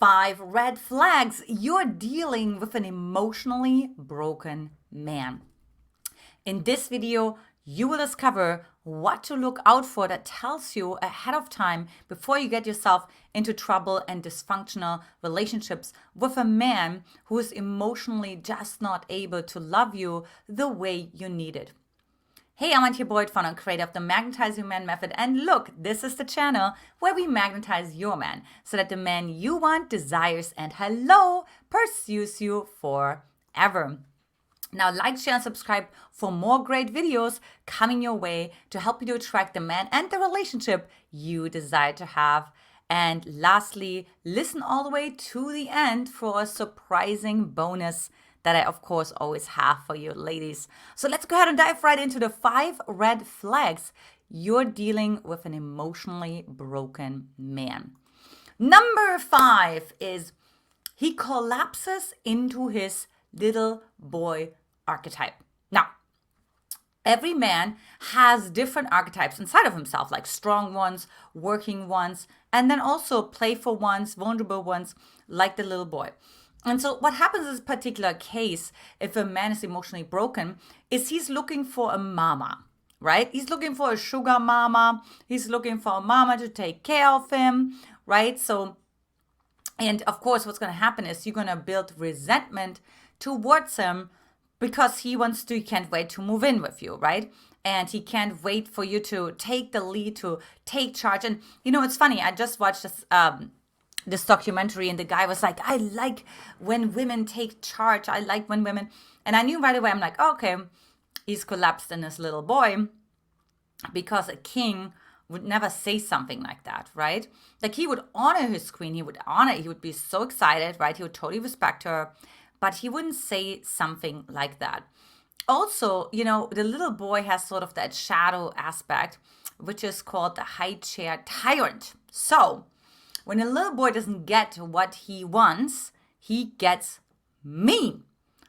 5 red flags you're dealing with an emotionally broken man. In this video, you will discover what to look out for that tells you ahead of time before you get yourself into trouble and dysfunctional relationships with a man who is emotionally just not able to love you the way you need it. Hey, I'm Antia, founder and creator of the Magnetize Your Man method. And look, this is the channel where we magnetize your man so that the man you want, desires, and pursues you forever. Now, like, share, and subscribe for more great videos coming your way to help you to attract the man and the relationship you desire to have. And lastly, listen all the way to the end for a surprising bonus that I, of course, always have for you ladies. So let's go ahead and dive right into the 5 red flags you're dealing with an emotionally broken man. Number 5 is he collapses into his little boy archetype. Now, every man has different archetypes inside of himself, like strong ones, working ones, and then also playful ones, vulnerable ones, like the little boy. And so what happens in this particular case, if a man is emotionally broken, is he's looking for a mama, right? He's looking for a sugar mama. He's looking for a mama to take care of him, right? So, and of course, what's going to happen is you're going to build resentment towards him because he can't wait to move in with you, right? And he can't wait for you to take the lead, to take charge. And, it's funny. I just watched this documentary, and the guy was like, I like when women take charge. I like when women, and I knew right away, I'm like, okay, he's collapsed in his little boy, because a king would never say something like that, right? Like, he would honor his queen, he would be so excited, right? He would totally respect her, but he wouldn't say something like that. Also, the little boy has sort of that shadow aspect, which is called the high chair tyrant. So when a little boy doesn't get what he wants, he gets mean.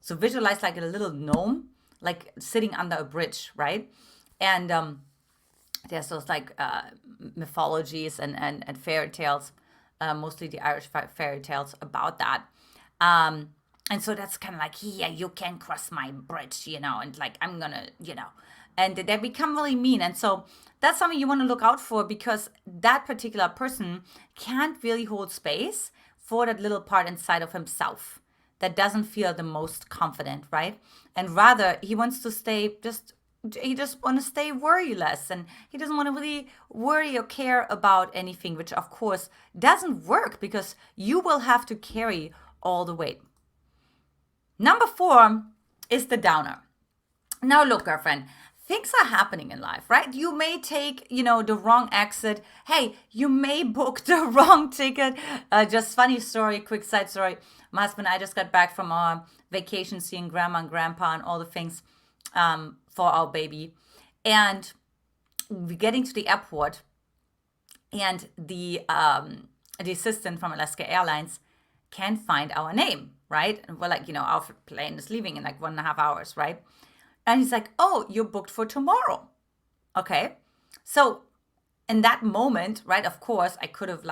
So visualize like a little gnome, like sitting under a bridge, right? And there's those like mythologies and fairy tales, mostly the Irish fairy tales about that. And so that's kind of like, yeah, you can't cross my bridge, and like, I'm gonna, and they become really mean. And so that's something you want to look out for, because that particular person can't really hold space for that little part inside of himself that doesn't feel the most confident, right? And rather, he wants to he just wants to stay worryless, and he doesn't want to really worry or care about anything, which of course doesn't work, because you will have to carry all the weight. Number 4 is the downer. Now look, girlfriend, things are happening in life, right? You may take, the wrong exit. Hey, you may book the wrong ticket. Just funny story, quick side story. My husband and I just got back from our vacation, seeing grandma and grandpa and all the things for our baby. And we're getting to the airport, and the assistant from Alaska Airlines can't find our name, right? And we're like, our plane is leaving in like 1.5 hours, right? And he's like, oh, you're booked for tomorrow. Okay. So in that moment, right, of course, I could have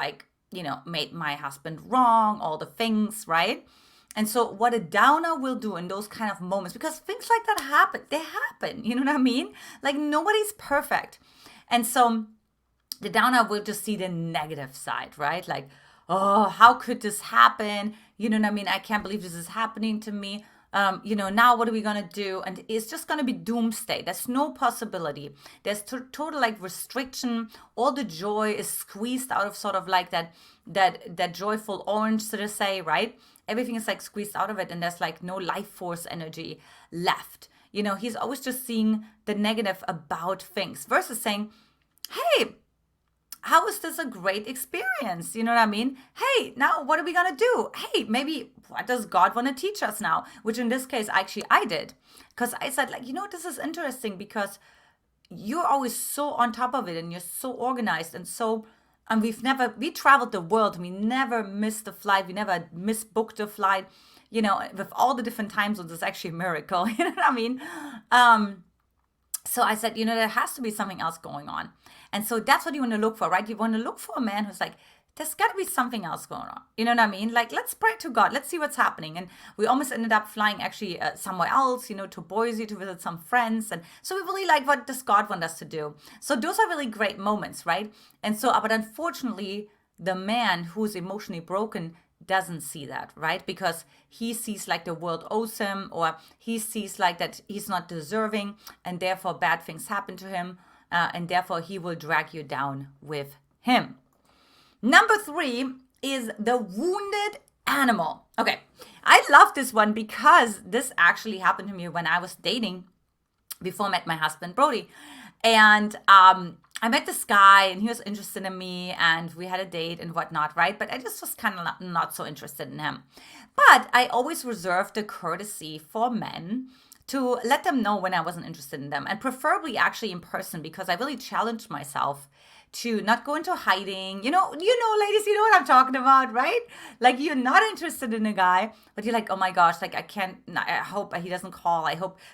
made my husband wrong, all the things, right? And so what a downer will do in those kind of moments, because things like that happen, they happen, you know what I mean? Like, nobody's perfect. And so the downer will just see the negative side, right? Like, oh, how could this happen? You know what I mean? I can't believe this is happening to me. Now what are we going to do? And it's just going to be doomsday. There's no possibility. There's total like restriction. All the joy is squeezed out of sort of like that joyful orange, so to say, right? Everything is like squeezed out of it, and there's like no life force energy left. He's always just seeing the negative about things versus saying, hey, how is this a great experience? You know what I mean? Hey, now what are we going to do? Hey, maybe what does God want to teach us now? Which in this case, actually, I did. Because I said, like, this is interesting, because you're always so on top of it, and you're so organized, and so, and we traveled the world. We never missed a flight. We never misbooked a flight. With all the different time zones, it's actually a miracle. You know what I mean? So I said, there has to be something else going on. And so that's what you want to look for, right? You want to look for a man who's like there's got to be something else going on. You know what I mean? Like, let's pray to God. Let's see what's happening. And we almost ended up flying actually somewhere else, to Boise to visit some friends. And so we really like, what does God want us to do? So those are really great moments, right? And so, but unfortunately, the man who's emotionally broken doesn't see that, right? Because he sees like the world owes him, or he sees like that he's not deserving, and therefore bad things happen to him, and therefore he will drag you down with him. Number 3 is the wounded animal. Okay, I love this one because this actually happened to me when I was dating before I met my husband, Brody. And I met this guy and he was interested in me and we had a date and whatnot, right? But I just was kind of not so interested in him. But I always reserved the courtesy for men to let them know when I wasn't interested in them, and preferably actually in person, because I really challenged myself to not go into hiding. Ladies, you know what I'm talking about, right? Like, you're not interested in a guy, but you're like, oh my gosh, like, I hope he doesn't call.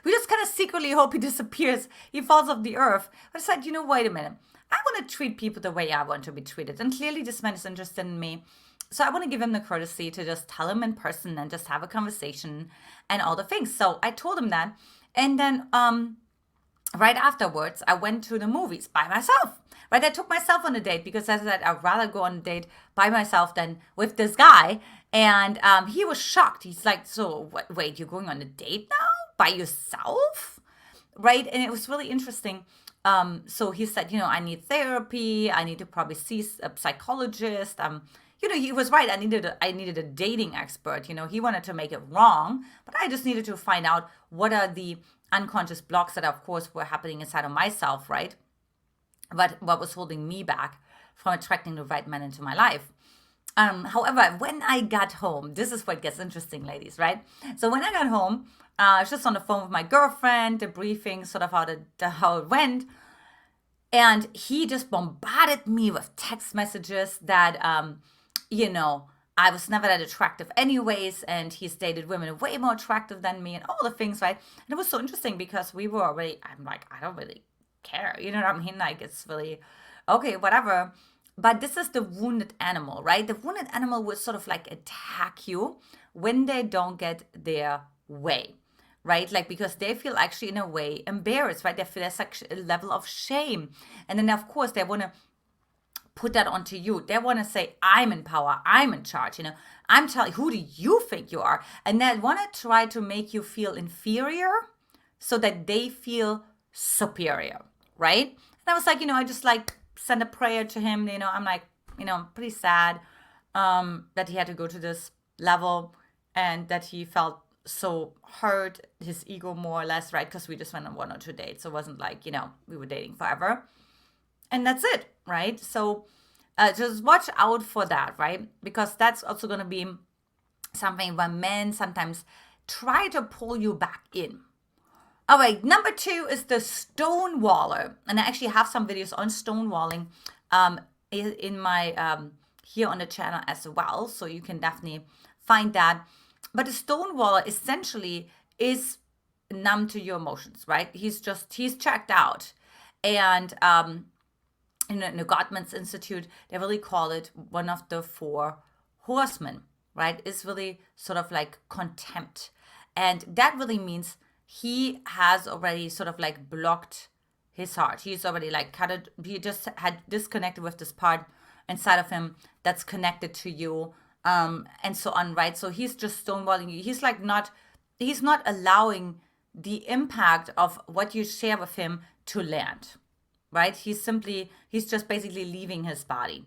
We just kind of secretly hope he disappears. He falls off the earth. But I said, wait a minute. I want to treat people the way I want to be treated. And clearly this man is interested in me. So I want to give him the courtesy to just tell him in person and just have a conversation and all the things. So I told him that. And then right afterwards, I went to the movies by myself. Right, I took myself on a date because I said I'd rather go on a date by myself than with this guy. And he was shocked. He's like, so wait, you're going on a date now by yourself? Right? And it was really interesting. So he said, I need therapy. I need to probably see a psychologist. He was right. I needed a dating expert. He wanted to make it wrong, but I just needed to find out what are the unconscious blocks that, of course, were happening inside of myself, right? What was holding me back from attracting the right man into my life. However, when I got home, this is what gets interesting, ladies, right? So when I got home, I was just on the phone with my girlfriend, debriefing sort of how it went. And he just bombarded me with text messages that, I was never that attractive anyways, and he's dated women way more attractive than me and all the things, right? And it was so interesting because I'm like, I don't really care, you know what I mean? Like, it's really okay, whatever. But this is the wounded animal, right? The wounded animal will sort of like attack you when they don't get their way, right? Like, because they feel actually in a way embarrassed, right? They feel there's like a level of shame, and then of course they want to put that onto you. They want to say, I'm in power, I'm in charge, I'm telling, who do you think you are? And they want to try to make you feel inferior so that they feel superior, right? And I was like, I just like send a prayer to him. I'm like, pretty sad that he had to go to this level and that he felt so hurt, his ego more or less, right? Because we just went on 1 or 2 dates. So it wasn't like, we were dating forever. And that's it, right? So just watch out for that, right? Because that's also going to be something where men sometimes try to pull you back in. All right, number 2 is the Stonewaller. And I actually have some videos on stonewalling in my here on the channel as well. So you can definitely find that. But the Stonewaller essentially is numb to your emotions, right? He's checked out. And in the Gottman's Institute, they really call it one of the 4 horsemen, right? It's really sort of like contempt. And that really means he has already sort of like blocked his heart. He's already like cut it. He just had disconnected with this part inside of him that's connected to you, and so on, right? So he's just stonewalling you. He's not allowing the impact of what you share with him to land, right? He's just basically leaving his body.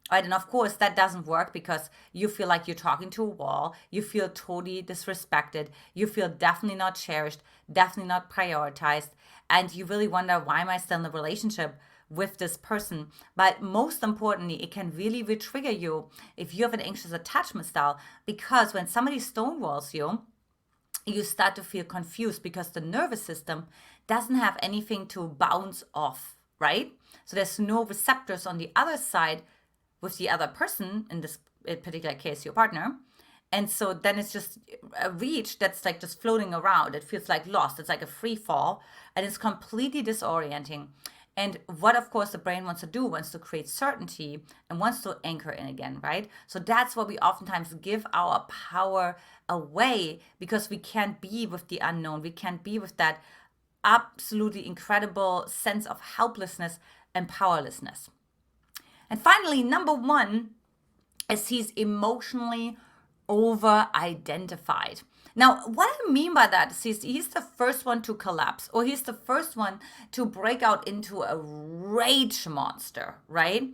Right, and of course that doesn't work because you feel like you're talking to a wall. You feel totally disrespected. You feel definitely not cherished, definitely not prioritized, and you really wonder, why am I still in a relationship with this person? But most importantly, it can really re-trigger you if you have an anxious attachment style, because when somebody stonewalls you, you start to feel confused because the nervous system doesn't have anything to bounce off, right? So there's no receptors on the other side with the other person, in this particular case, your partner. And so then it's just a reach that's like just floating around. It feels like lost. It's like a free fall, and it's completely disorienting. And what, of course, the brain wants to do, wants to create certainty and wants to anchor in again, right? So that's why we oftentimes give our power away, because we can't be with the unknown. We can't be with that absolutely incredible sense of helplessness and powerlessness. And finally, number one is he's emotionally over-identified. Now, what I mean by that is he's the first one to collapse, or he's the first one to break out into a rage monster, right?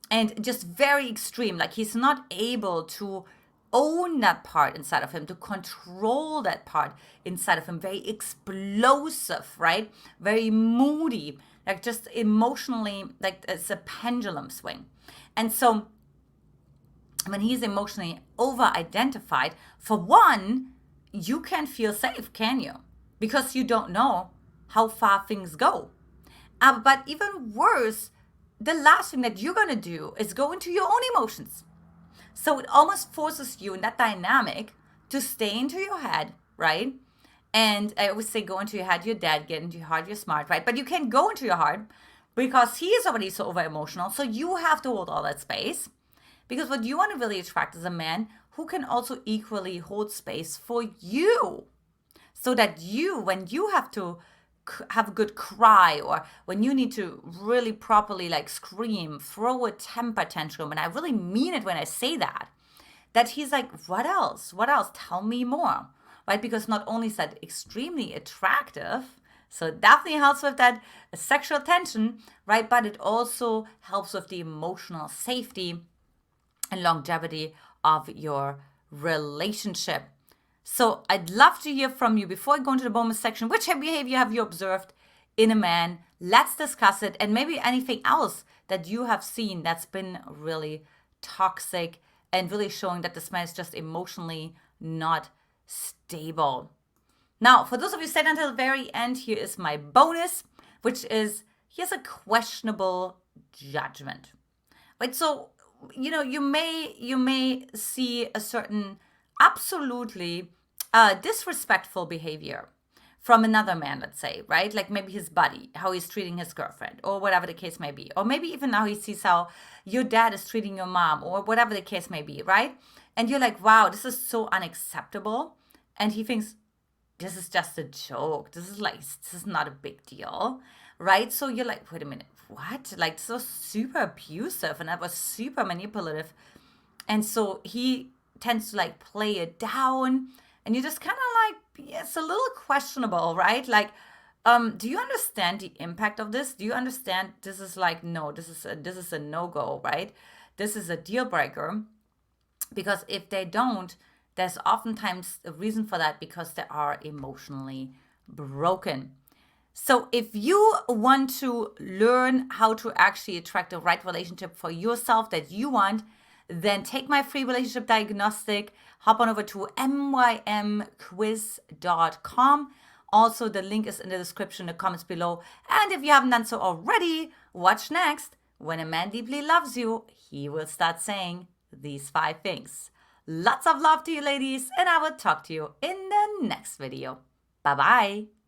And just very extreme. Like, he's not able to own that part inside of him, to control that part inside of him. Very explosive, right? Very moody, like just emotionally, like it's a pendulum swing. And so when he's emotionally over-identified, for one, you can't feel safe, can you? Because you don't know how far things go. But even worse, the last thing that you're going to do is go into your own emotions. So it almost forces you in that dynamic to stay into your head, right? And I always say go into your head, you're dead, get into your heart, you're smart, right? But you can't go into your heart because he is already so over-emotional. So you have to hold all that space. Because what you want to really attract is a man who can also equally hold space for you. So that you, when you have to have a good cry, or when you need to really properly like scream, throw a temper tantrum, and I really mean it when I say that he's like, what else? What else? Tell me more, right? Because not only is that extremely attractive, so it definitely helps with that sexual tension, right? But it also helps with the emotional safety and longevity of your relationship. So I'd love to hear from you. Before I go into the bonus section, which behavior have you observed in a man? Let's discuss it, and maybe anything else that you have seen that's been really toxic and really showing that this man is just emotionally not stable. Now, for those of you who stayed until the very end, here is my bonus, which is he has a questionable judgment. Right? So you may see a certain absolutely disrespectful behavior from another man, let's say, right? Like maybe his buddy, how he's treating his girlfriend, or whatever the case may be. Or maybe even now he sees how your dad is treating your mom, or whatever the case may be, right? And you're like, wow, this is so unacceptable. And he thinks, this is just a joke. This is not a big deal, right? So you're like, wait a minute, what? Like, this was super abusive and that was super manipulative. And so he tends to like play it down, and you're just kind of like, it's a little questionable, right? Like, do you understand the impact of this? Do you understand this is like, no, this is a no-go, right? This is a deal breaker. Because if they don't, there's oftentimes a reason for that, because they are emotionally broken. So if you want to learn how to actually attract the right relationship for yourself that you want, then take my free relationship diagnostic, hop on over to mymquiz.com. Also, the link is in the description, the comments below. And if you haven't done so already, watch next. When a man deeply loves you, he will start saying these 5 things. Lots of love to you, ladies, and I will talk to you in the next video. Bye-bye.